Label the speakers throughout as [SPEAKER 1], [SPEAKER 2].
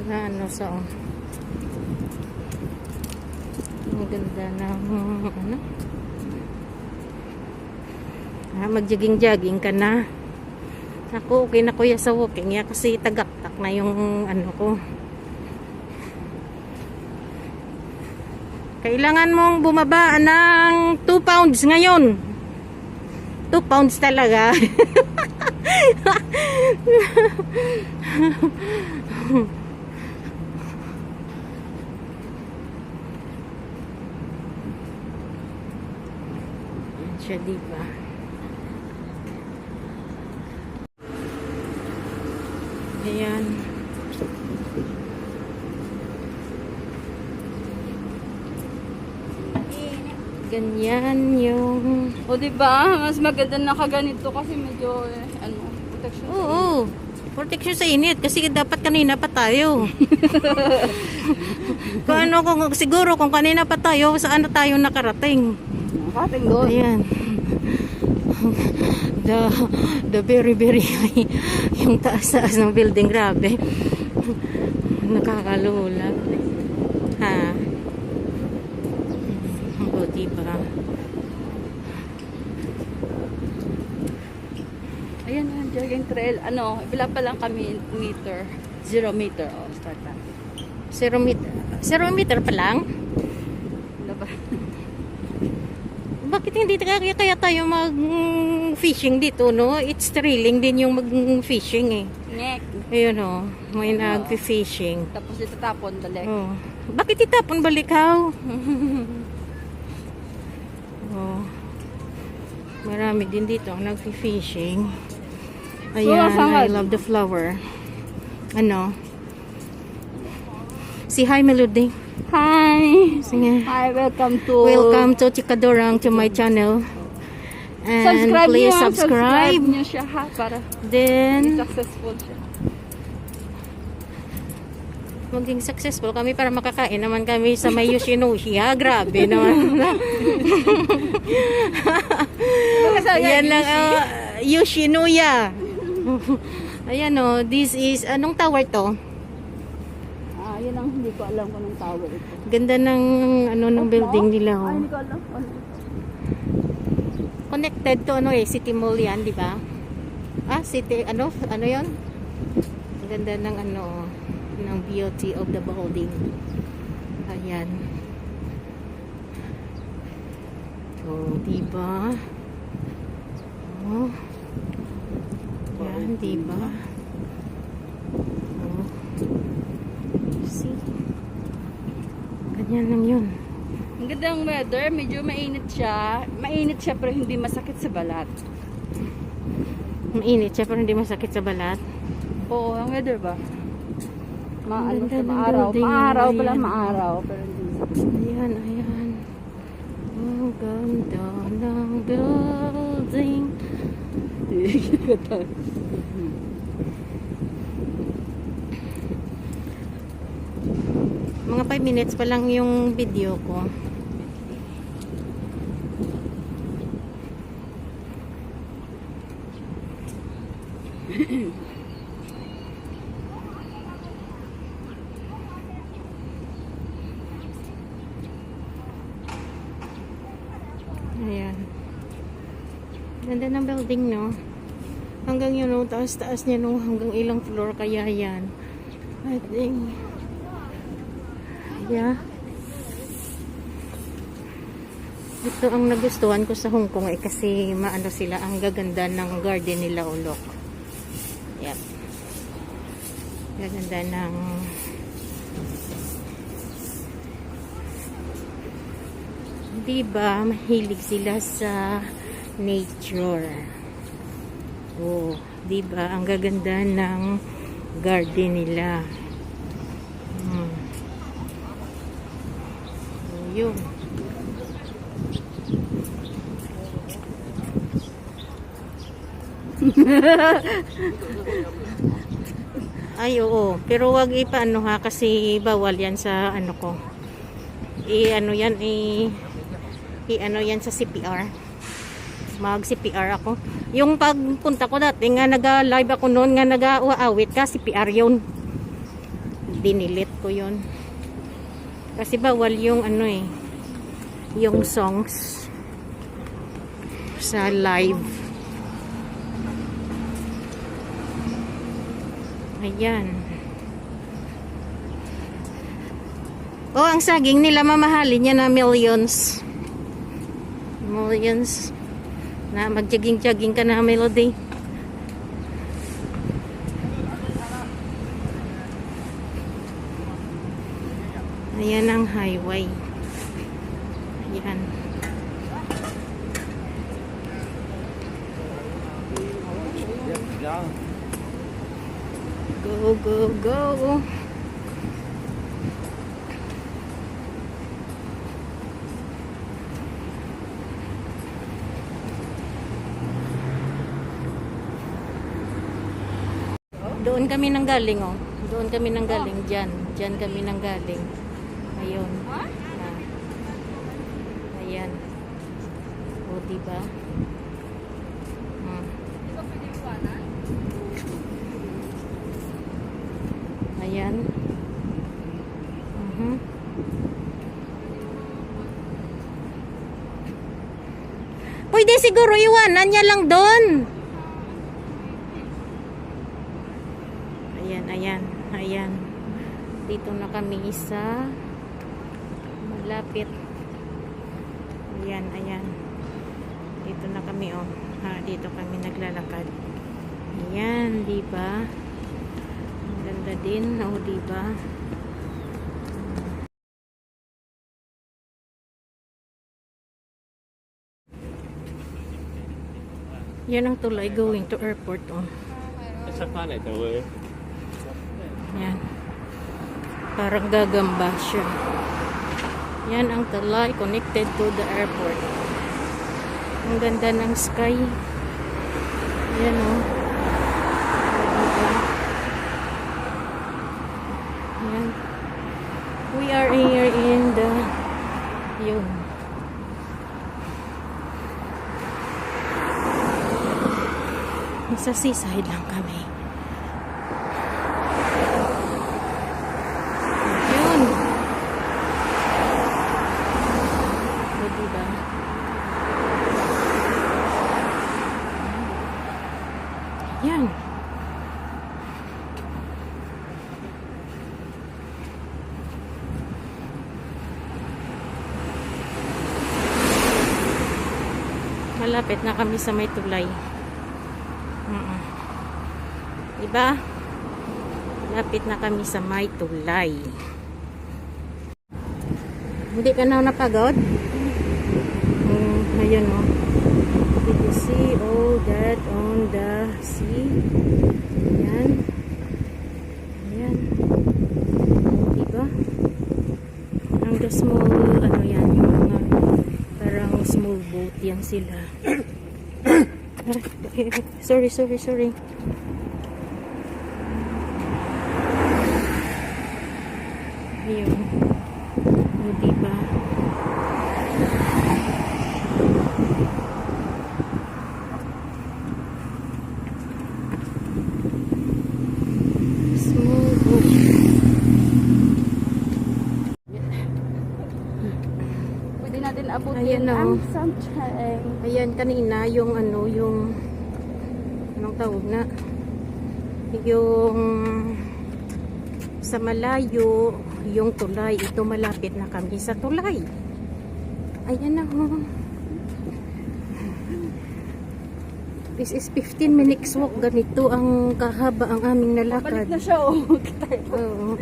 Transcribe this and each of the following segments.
[SPEAKER 1] Ano sa ang ganda ng ano. Magjaging-jogging ka na. Ako, okay na kuya sa walking ya kasi tagaktak na yung ano ko. Kailangan mong bumaba ng 2 pounds ngayon. 2 pounds talaga. Siya, diba? Ayan. Ganyan yung...
[SPEAKER 2] O diba, mas maganda nakaganito kasi medyo protection.
[SPEAKER 1] Oo. Protection sa init kasi dapat kanina pa tayo. Siguro kung kanina pa tayo, saan na tayo nakarating?
[SPEAKER 2] Nakarating doon.
[SPEAKER 1] Ayan. The very high. Yung taas ng building, grabe. Nakakalula. Ha? O, diba?
[SPEAKER 2] Ayan na, jogging trail. Bila pa lang kami meter. 0 meter. O, start na.
[SPEAKER 1] 0 meter. 0 meter pa lang?
[SPEAKER 2] Wala ba?
[SPEAKER 1] Bakit hindi kaya tayo mag-fishing dito, no? It's thrilling din yung mag-fishing eh.
[SPEAKER 2] Ngek.
[SPEAKER 1] Ayun o, may nag-fishing.
[SPEAKER 2] Tapos itatapon balik.
[SPEAKER 1] Oh. Bakit itapon balikaw? Oh. Marami din dito ang nag-fishing. Ayan, I love the flower. Ano? Si hi, Melody.
[SPEAKER 2] Hi!
[SPEAKER 1] Sige.
[SPEAKER 2] Hi, welcome
[SPEAKER 1] to Chikadorang, to my channel. And
[SPEAKER 2] subscribe
[SPEAKER 1] please
[SPEAKER 2] niyo,
[SPEAKER 1] subscribe
[SPEAKER 2] niyo siya ha, para
[SPEAKER 1] then
[SPEAKER 2] successful siya.
[SPEAKER 1] maging successful kami para makakain naman kami sa may Yoshinoya. Grabe naman. Yan lang, Yoshinoya. Ayan o, this is, anong tower to?
[SPEAKER 2] Yan ang hindi ko alam kung anong tower ito.
[SPEAKER 1] Ganda ng, ng building nila o.
[SPEAKER 2] Hindi ko alam.
[SPEAKER 1] Connected to, City Mall yan, di ba? City, ano yon? Ganda ng, ng beauty of the building. Ayan. Oh, diba? Oh. Yan, diba? Oh. See? Ganyan lang yun.
[SPEAKER 2] Ang gandang weather, medyo mainit siya. Mainit siya pero hindi masakit sa balat.
[SPEAKER 1] Mainit siya pero hindi masakit sa balat.
[SPEAKER 2] Oo, ang weather ba?
[SPEAKER 1] Ang ganda ng
[SPEAKER 2] Maaraw.
[SPEAKER 1] building.
[SPEAKER 2] Maaraw pala,
[SPEAKER 1] Ayan.
[SPEAKER 2] maaraw. Pero hindi.
[SPEAKER 1] Ayan. Ang ganda ng building. Mga 5 minutes pa lang yung video ko. Ayan. Ganda ng building, no? Hanggang yun, no? Taas-taas niya, no? Hanggang ilang floor kaya yan. I think. Yeah. Ito ang nagustuhan ko sa Hong Kong kasi maano sila, ang gaganda ng garden nila, ulok. Yep. Gaganda ng diba, mahilig sila sa nature. Oh, diba, ang gaganda ng garden nila. Yun. Ay, oo. Pero wag ipaano ha, kasi bawal yan sa ano ko. Ano yan, ano yan sa CPR. Mag CPR ako. Yung pagpunta ko dati nga, nag-live ako noon nga nag-aawit ka, CPR yun. dinilit ko yun. Kasi bawal yung ano eh, yung songs sa live. Ayan. Oh, ang saging nila mamahalin niya na millions. Millions. Na mag-jogging-jogging ka na, Melody. Ayan ang highway. Ayan. Go, go, go. Doon kami nang galing, oh. Doon kami nang galing, dyan. Dyan kami nang galing. Ayun. Ah. Ayan. O, diba? Ayan. Pwede siguro iwanan niya lang doon. Ayan, ayan, ayan. Dito na kami sa malapit. Ayan, ayan. Dito na kami, oh. Ha, dito kami naglalakad. Ayan, di ba? Ang ganda din, oh, di ba? Yan ang tulay going to airport, oh. Yan. Parang gagamba siya. Yan ang tulay connected to the airport. Ang ganda ng sky. Yan, oh. Yan. We are here in the yun. Sa seaside lang kami. Yun. O, diba? Yan. Malapit na kami sa may tulay. Diba? Lapit na kami sa may tulay. Hindi ka na napagod? Ayan, oh. Did you see all that on the sea? Ayan. Ayan. Diba? Ang the small, ano yan, yung mga parang small boat yan sila. Sorry. Ayun. O, diba? Small boat.
[SPEAKER 2] Pwede natin abutin
[SPEAKER 1] Ayan, oh.
[SPEAKER 2] ang sunshine.
[SPEAKER 1] Ayan, kanina, yung ano, yung anong tawag na? Yung sa malayo, yung tulay. Ito, malapit na kami sa tulay. Ayan na, oh. This is 15 minutes walk. Ganito ang kahaba ang aming nalakad.
[SPEAKER 2] Balik na siya, oh.
[SPEAKER 1] Oo.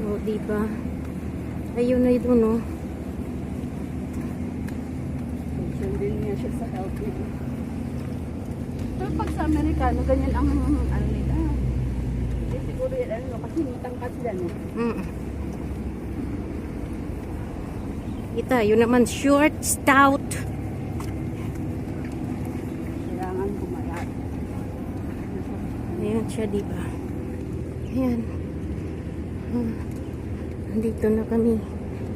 [SPEAKER 1] Oh, diba? Ayun na yun, oh.
[SPEAKER 2] Sundin niya siya sa healthy. Pero pag sa Amerikano, ganyan ang ano nila. Hindi siguro yan, ano, kasi matangkat sila, no?
[SPEAKER 1] Kita, yun naman, short, stout.
[SPEAKER 2] Kailangan kumayat.
[SPEAKER 1] Ayan siya, diba? Ayan. Nandito na kami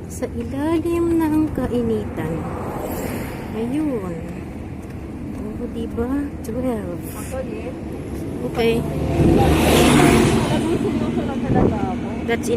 [SPEAKER 1] sa ilalim ng kainitan. Ayun. Oh, diba? 12.
[SPEAKER 2] Actually,
[SPEAKER 1] Okay.
[SPEAKER 2] Alam mo, sinusunod talaga ako.
[SPEAKER 1] That's in